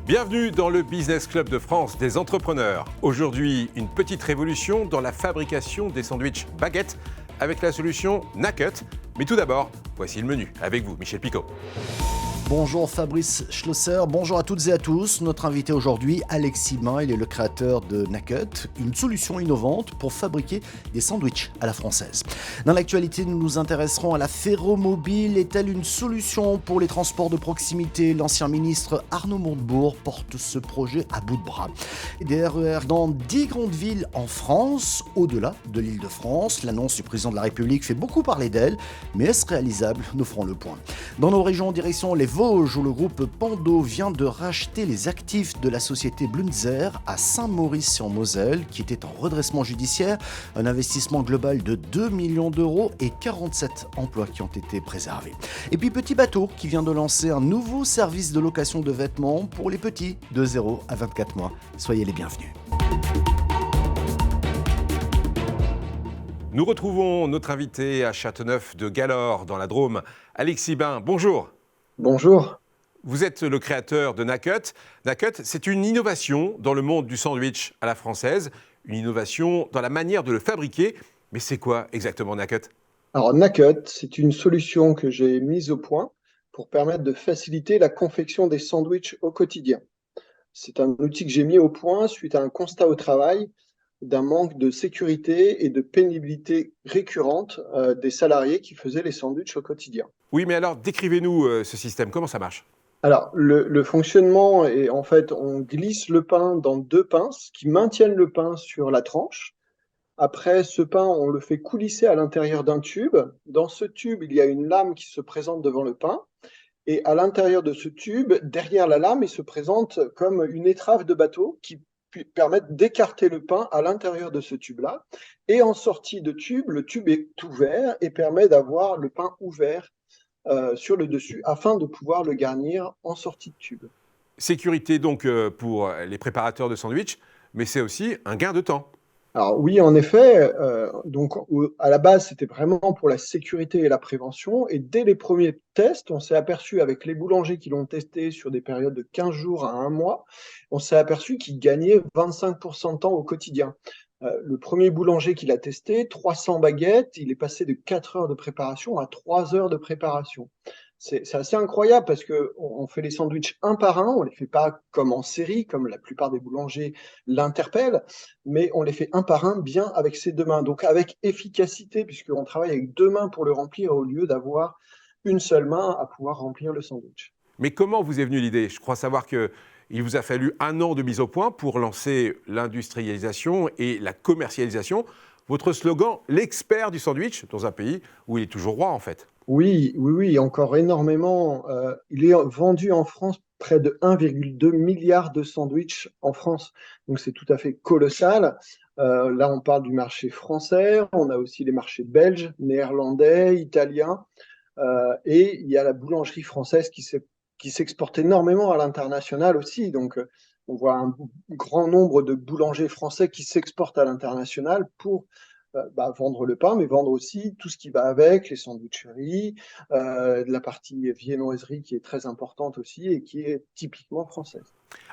Bienvenue dans le Business Club de France des entrepreneurs. Aujourd'hui, une petite révolution dans la fabrication des sandwichs baguettes avec la solution Nakut. Mais tout d'abord, voici le menu avec vous, Michel Picot. Bonjour Fabrice Schlosser, bonjour à toutes et à tous. Notre invité aujourd'hui, Alexis Bain, il est le créateur de Nakut, une solution innovante pour fabriquer des sandwichs à la française. Dans l'actualité, nous nous intéresserons à la ferromobile. Est-elle une solution pour les transports de proximité? L'ancien ministre Arnaud Montebourg porte ce projet à bout de bras. Des RER dans 10 grandes villes en France, au-delà de l'Île-de-France. L'annonce du président de la République fait beaucoup parler d'elle, mais est-ce réalisable? Nous ferons le point. Dans nos régions, en direction les Vosges, où le groupe Pando vient de racheter les actifs de la société Blunzer à Saint-Maurice-sur-Moselle, qui était en redressement judiciaire. Un investissement global de 2 millions d'euros et 47 emplois qui ont été préservés. Et puis Petit Bateau, qui vient de lancer un nouveau service de location de vêtements pour les petits de 0 à 24 mois. Soyez les bienvenus. Nous retrouvons notre invité à Châteauneuf de Galaure, dans la Drôme, Alexis Bain. Bonjour. Bonjour. Vous êtes le créateur de Nakut. Nakut, c'est une innovation dans le monde du sandwich à la française, une innovation dans la manière de le fabriquer. Mais c'est quoi exactement Nakut? Alors Nakut, c'est une solution que j'ai mise au point pour permettre de faciliter la confection des sandwichs au quotidien. C'est un outil que j'ai mis au point suite à un constat au travail d'un manque de sécurité et de pénibilité récurrente des salariés qui faisaient les sandwichs au quotidien. Oui, mais alors décrivez-nous ce système, comment ça marche? Alors, le fonctionnement est en fait, on glisse le pain dans deux pinces qui maintiennent le pain sur la tranche. Après, ce pain, on le fait coulisser à l'intérieur d'un tube. Dans ce tube, il y a une lame qui se présente devant le pain. Et à l'intérieur de ce tube, derrière la lame, il se présente comme une étrave de bateau qui permettent d'écarter le pain à l'intérieur de ce tube-là. Et en sortie de tube, le tube est ouvert et permet d'avoir le pain ouvert sur le dessus afin de pouvoir le garnir en sortie de tube. Sécurité donc pour les préparateurs de sandwich, mais c'est aussi un gain de temps. Alors oui, en effet, à la base, c'était vraiment pour la sécurité et la prévention. Et dès les premiers tests, on s'est aperçu avec les boulangers qui l'ont testé sur des périodes de 15 jours à 1 mois, on s'est aperçu qu'ils gagnaient 25% de temps au quotidien. Le premier boulanger qui l'a testé, 300 baguettes, il est passé de 4 heures de préparation à 3 heures de préparation. C'est assez incroyable parce qu'on fait les sandwichs un par un, on ne les fait pas comme en série, comme la plupart des boulangers l'interpellent, mais on les fait un par un bien avec ses deux mains, donc avec efficacité, puisqu'on travaille avec deux mains pour le remplir au lieu d'avoir une seule main à pouvoir remplir le sandwich. Mais comment vous est venue l'idée? Je crois savoir qu'il vous a fallu 1 an de mise au point pour lancer l'industrialisation et la commercialisation. Votre slogan, l'expert du sandwich, dans un pays où il est toujours roi en fait. Oui, encore énormément. Il est vendu en France près de 1,2 milliard de sandwichs en France. Donc c'est tout à fait colossal. Là, on parle du marché français, on a aussi les marchés belges, néerlandais, italiens. Et il y a la boulangerie française qui s'exporte énormément à l'international aussi. Donc on voit un grand nombre de boulangers français qui s'exportent à l'international pour vendre le pain, mais vendre aussi tout ce qui va avec, les sandwicheries, la partie viennoiserie qui est très importante aussi et qui est typiquement française.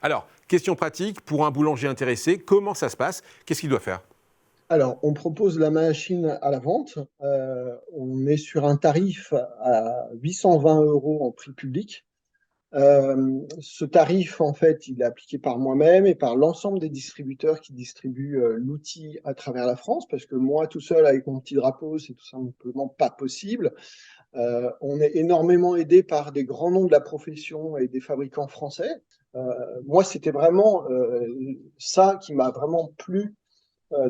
Alors, question pratique, pour un boulanger intéressé, comment ça se passe? Qu'est-ce qu'il doit faire? Alors, on propose la machine à la vente. On est sur un tarif à 820 € en prix public. Ce tarif, en fait, il est appliqué par moi-même et par l'ensemble des distributeurs qui distribuent l'outil à travers la France, parce que moi, tout seul, avec mon petit drapeau, c'est tout simplement pas possible. On est énormément aidé par des grands noms de la profession et des fabricants français. Moi, c'était vraiment ça qui m'a vraiment plu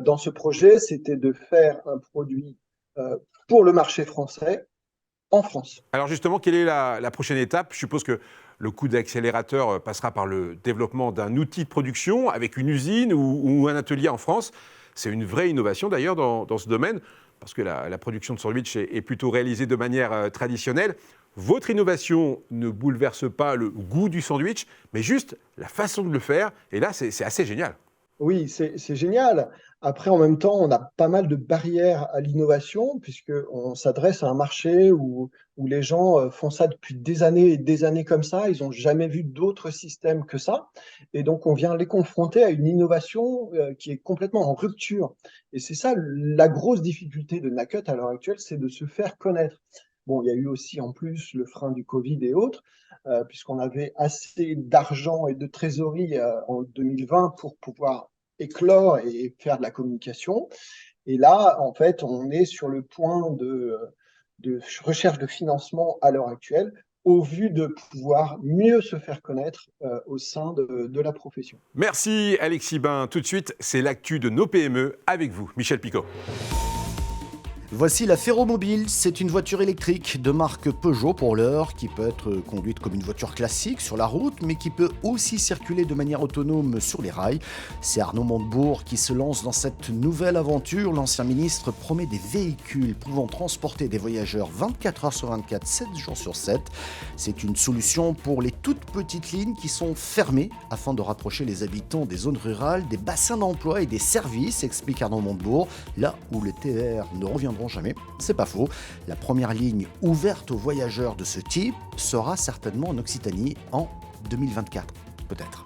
dans ce projet, c'était de faire un produit pour le marché français en France. Alors justement, quelle est la prochaine étape? Je suppose que le coup d'accélérateur passera par le développement d'un outil de production avec une usine ou un atelier en France. C'est une vraie innovation d'ailleurs dans ce domaine, parce que la production de sandwich est plutôt réalisée de manière traditionnelle. Votre innovation ne bouleverse pas le goût du sandwich, mais juste la façon de le faire. Et là, c'est assez génial. Oui, c'est génial. Après, en même temps, on a pas mal de barrières à l'innovation, puisqu'on s'adresse à un marché où les gens font ça depuis des années et des années comme ça. Ils n'ont jamais vu d'autres systèmes que ça. Et donc, on vient les confronter à une innovation qui est complètement en rupture. Et c'est ça la grosse difficulté de Nakut à l'heure actuelle, c'est de se faire connaître. Bon, il y a eu aussi en plus le frein du Covid et autres, puisqu'on avait assez d'argent et de trésorerie en 2020 pour pouvoir éclore et faire de la communication. Et là, en fait, on est sur le point de recherche de financement à l'heure actuelle, au vu de pouvoir mieux se faire connaître au sein de la profession. Merci Alexis Bain. Tout de suite, c'est l'actu de nos PME avec vous, Michel Picot. Voici la Ferromobile, c'est une voiture électrique de marque Peugeot pour l'heure qui peut être conduite comme une voiture classique sur la route mais qui peut aussi circuler de manière autonome sur les rails. C'est Arnaud Montebourg qui se lance dans cette nouvelle aventure. L'ancien ministre promet des véhicules pouvant transporter des voyageurs 24 heures sur 24, 7 jours sur 7. C'est une solution pour les toutes petites lignes qui sont fermées afin de rapprocher les habitants des zones rurales, des bassins d'emploi et des services, explique Arnaud Montebourg, là où les TER ne reviendront jamais. C'est pas faux. La première ligne ouverte aux voyageurs de ce type sera certainement en Occitanie en 2024, peut-être.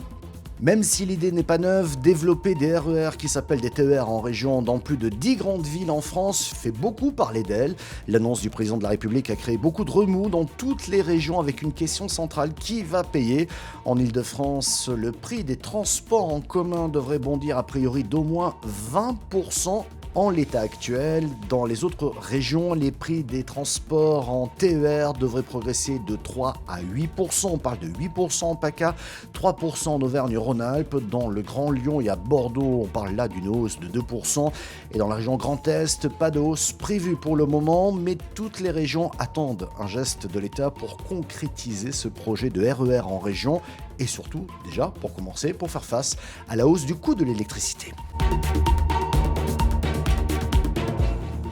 Même si l'idée n'est pas neuve, développer des RER qui s'appellent des TER en région dans plus de 10 grandes villes en France fait beaucoup parler d'elle. L'annonce du président de la République a créé beaucoup de remous dans toutes les régions avec une question centrale: qui va payer ? En Ile-de-France, le prix des transports en commun devrait bondir a priori d'au moins 20% en l'état actuel. Dans les autres régions, les prix des transports en TER devraient progresser de 3 à 8%. On parle de 8% en PACA, 3% en Auvergne-Rhône-Alpes. Dans le Grand Lyon et à Bordeaux, on parle là d'une hausse de 2%. Et dans la région Grand Est, pas de hausse prévue pour le moment, mais toutes les régions attendent un geste de l'État pour concrétiser ce projet de RER en région et surtout, déjà, pour commencer, pour faire face à la hausse du coût de l'électricité.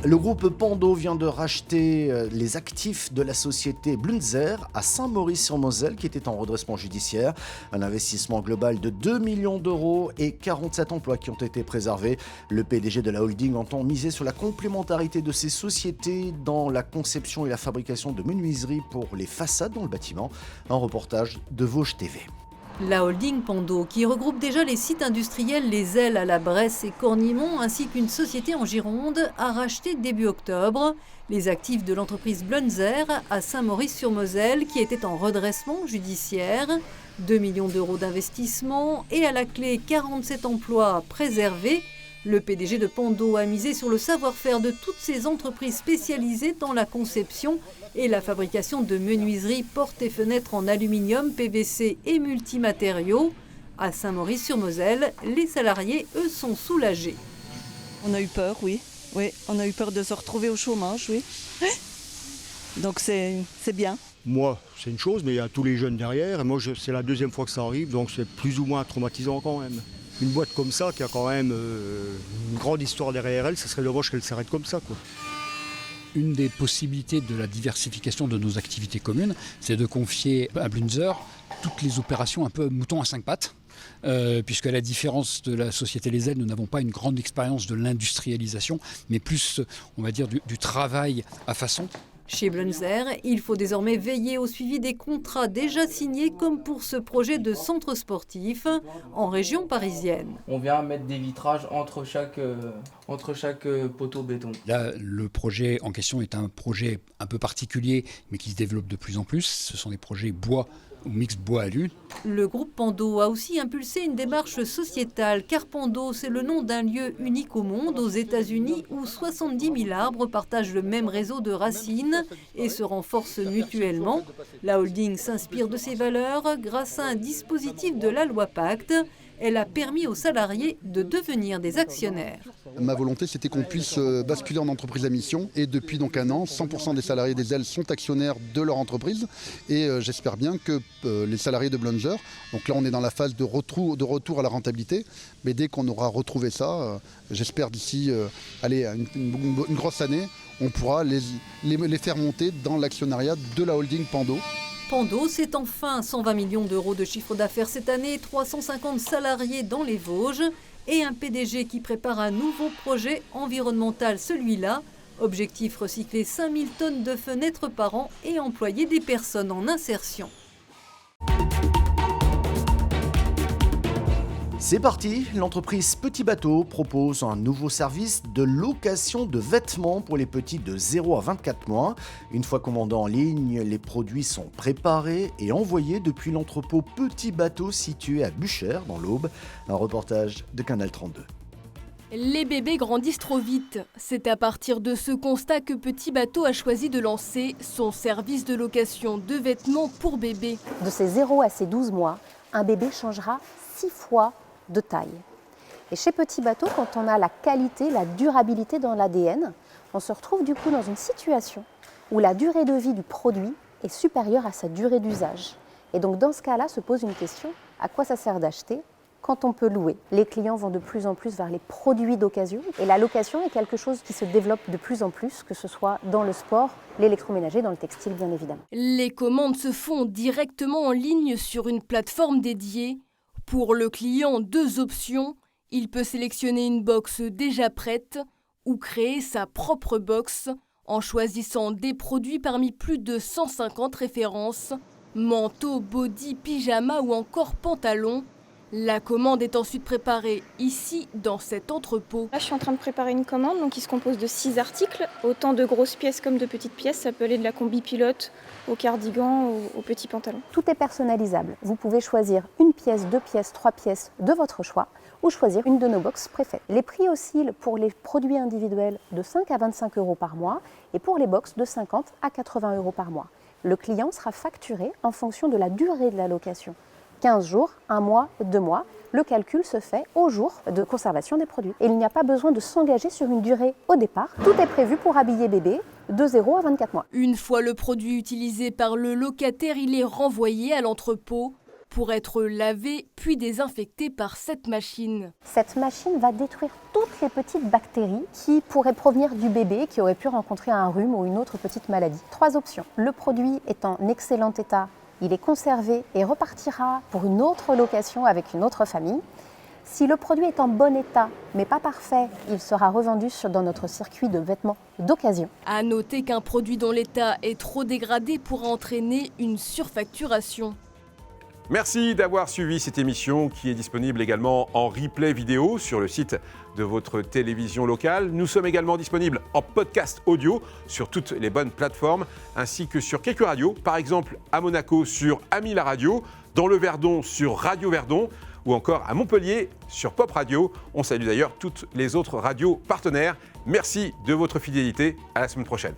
Le groupe Pando vient de racheter les actifs de la société Blunzer à Saint-Maurice-sur-Moselle qui était en redressement judiciaire. Un investissement global de 2 millions d'euros et 47 emplois qui ont été préservés. Le PDG de la holding entend miser sur la complémentarité de ces sociétés dans la conception et la fabrication de menuiseries pour les façades dans le bâtiment. Un reportage de Vosges TV. La holding Pando, qui regroupe déjà les sites industriels Les Ailes à la Bresse et Cornimont, ainsi qu'une société en Gironde, a racheté début octobre les actifs de l'entreprise Blunzer à Saint-Maurice-sur-Moselle, qui était en redressement judiciaire. 2 millions d'euros d'investissement et à la clé 47 emplois préservés. Le PDG de Pando a misé sur le savoir-faire de toutes ces entreprises spécialisées dans la conception et la fabrication de menuiseries, portes et fenêtres en aluminium, PVC et multimatériaux. À Saint-Maurice-sur-Moselle, les salariés, eux, sont soulagés. On a eu peur, oui. Oui, on a eu peur de se retrouver au chômage, oui. Donc c'est bien. Moi, c'est une chose, mais il y a tous les jeunes derrière. Et moi, c'est la deuxième fois que ça arrive, donc c'est plus ou moins traumatisant quand même. Une boîte comme ça, qui a quand même une grande histoire derrière elle, ça serait dommage qu'elle s'arrête comme ça, quoi. Une des possibilités de la diversification de nos activités communes, c'est de confier à Blunzer toutes les opérations un peu mouton à 5 pattes. Puisque à la différence de la société Les Ailes, nous n'avons pas une grande expérience de l'industrialisation, mais plus, on va dire, du travail à façon. Chez Blunzer, il faut désormais veiller au suivi des contrats déjà signés, comme pour ce projet de centre sportif en région parisienne. On vient mettre des vitrages entre chaque poteau béton. Là, le projet en question est un projet un peu particulier, mais qui se développe de plus en plus. Ce sont des projets bois ou mix bois-alu. Le groupe Pando a aussi impulsé une démarche sociétale, car Pando, c'est le nom d'un lieu unique au monde, aux États-Unis, où 70 000 arbres partagent le même réseau de racines et se renforcent mutuellement. La holding s'inspire de ces valeurs grâce à un dispositif de la loi Pacte. Elle a permis aux salariés de devenir des actionnaires. Ma volonté, c'était qu'on puisse basculer en entreprise à mission. Et depuis donc 1 an, 100% des salariés des Ailes sont actionnaires de leur entreprise. Et j'espère bien que les salariés de Blunzer, donc là on est dans la phase de retour à la rentabilité, mais dès qu'on aura retrouvé ça, j'espère d'ici une grosse année, on pourra les faire monter dans l'actionnariat de la holding Pando. Pando, c'est enfin 120 millions d'euros de chiffre d'affaires cette année, 350 salariés dans les Vosges et un PDG qui prépare un nouveau projet environnemental, celui-là. Objectif, recycler 5000 tonnes de fenêtres par an et employer des personnes en insertion. C'est parti, l'entreprise Petit Bateau propose un nouveau service de location de vêtements pour les petits de 0 à 24 mois. Une fois commandés en ligne, les produits sont préparés et envoyés depuis l'entrepôt Petit Bateau situé à Buchères, dans l'Aube. Un reportage de Canal 32. Les bébés grandissent trop vite. C'est à partir de ce constat que Petit Bateau a choisi de lancer son service de location de vêtements pour bébés. De ses 0 à ses 12 mois, un bébé changera 6 fois de taille. Et chez Petit Bateau, quand on a la qualité, la durabilité dans l'ADN, on se retrouve du coup dans une situation où la durée de vie du produit est supérieure à sa durée d'usage. Et donc dans ce cas-là, se pose une question, à quoi ça sert d'acheter quand on peut louer? Les clients vont de plus en plus vers les produits d'occasion et la location est quelque chose qui se développe de plus en plus, que ce soit dans le sport, l'électroménager, dans le textile bien évidemment. Les commandes se font directement en ligne sur une plateforme dédiée. Pour le client, 2 options. Il peut sélectionner une box déjà prête ou créer sa propre box en choisissant des produits parmi plus de 150 références. Manteaux, body, pyjama ou encore pantalons. La commande est ensuite préparée ici, dans cet entrepôt. Là, je suis en train de préparer une commande donc qui se compose de 6 articles, autant de grosses pièces comme de petites pièces. Ça peut aller de la combi pilote au cardigan, au petit pantalon. Tout est personnalisable. Vous pouvez choisir une pièce, 2 pièces, 3 pièces de votre choix ou choisir une de nos boxes préfaites. Les prix oscillent pour les produits individuels de 5 à 25 € par mois et pour les boxes de 50 à 80 € par mois. Le client sera facturé en fonction de la durée de la location. 15 jours, 1 mois, 2 mois, le calcul se fait au jour de conservation des produits. Et il n'y a pas besoin de s'engager sur une durée au départ. Tout est prévu pour habiller bébé de 0 à 24 mois. Une fois le produit utilisé par le locataire, il est renvoyé à l'entrepôt pour être lavé puis désinfecté par cette machine. Cette machine va détruire toutes les petites bactéries qui pourraient provenir du bébé qui aurait pu rencontrer un rhume ou une autre petite maladie. 3 options. Le produit est en excellent état. Il est conservé et repartira pour une autre location avec une autre famille. Si le produit est en bon état, mais pas parfait, il sera revendu dans notre circuit de vêtements d'occasion. À noter qu'un produit dont l'état est trop dégradé pourra entraîner une surfacturation. Merci d'avoir suivi cette émission qui est disponible également en replay vidéo sur le site de votre télévision locale. Nous sommes également disponibles en podcast audio sur toutes les bonnes plateformes ainsi que sur quelques radios, par exemple à Monaco sur Ami la radio, dans le Verdon sur Radio Verdon ou encore à Montpellier sur Pop Radio. On salue d'ailleurs toutes les autres radios partenaires. Merci de votre fidélité. À la semaine prochaine.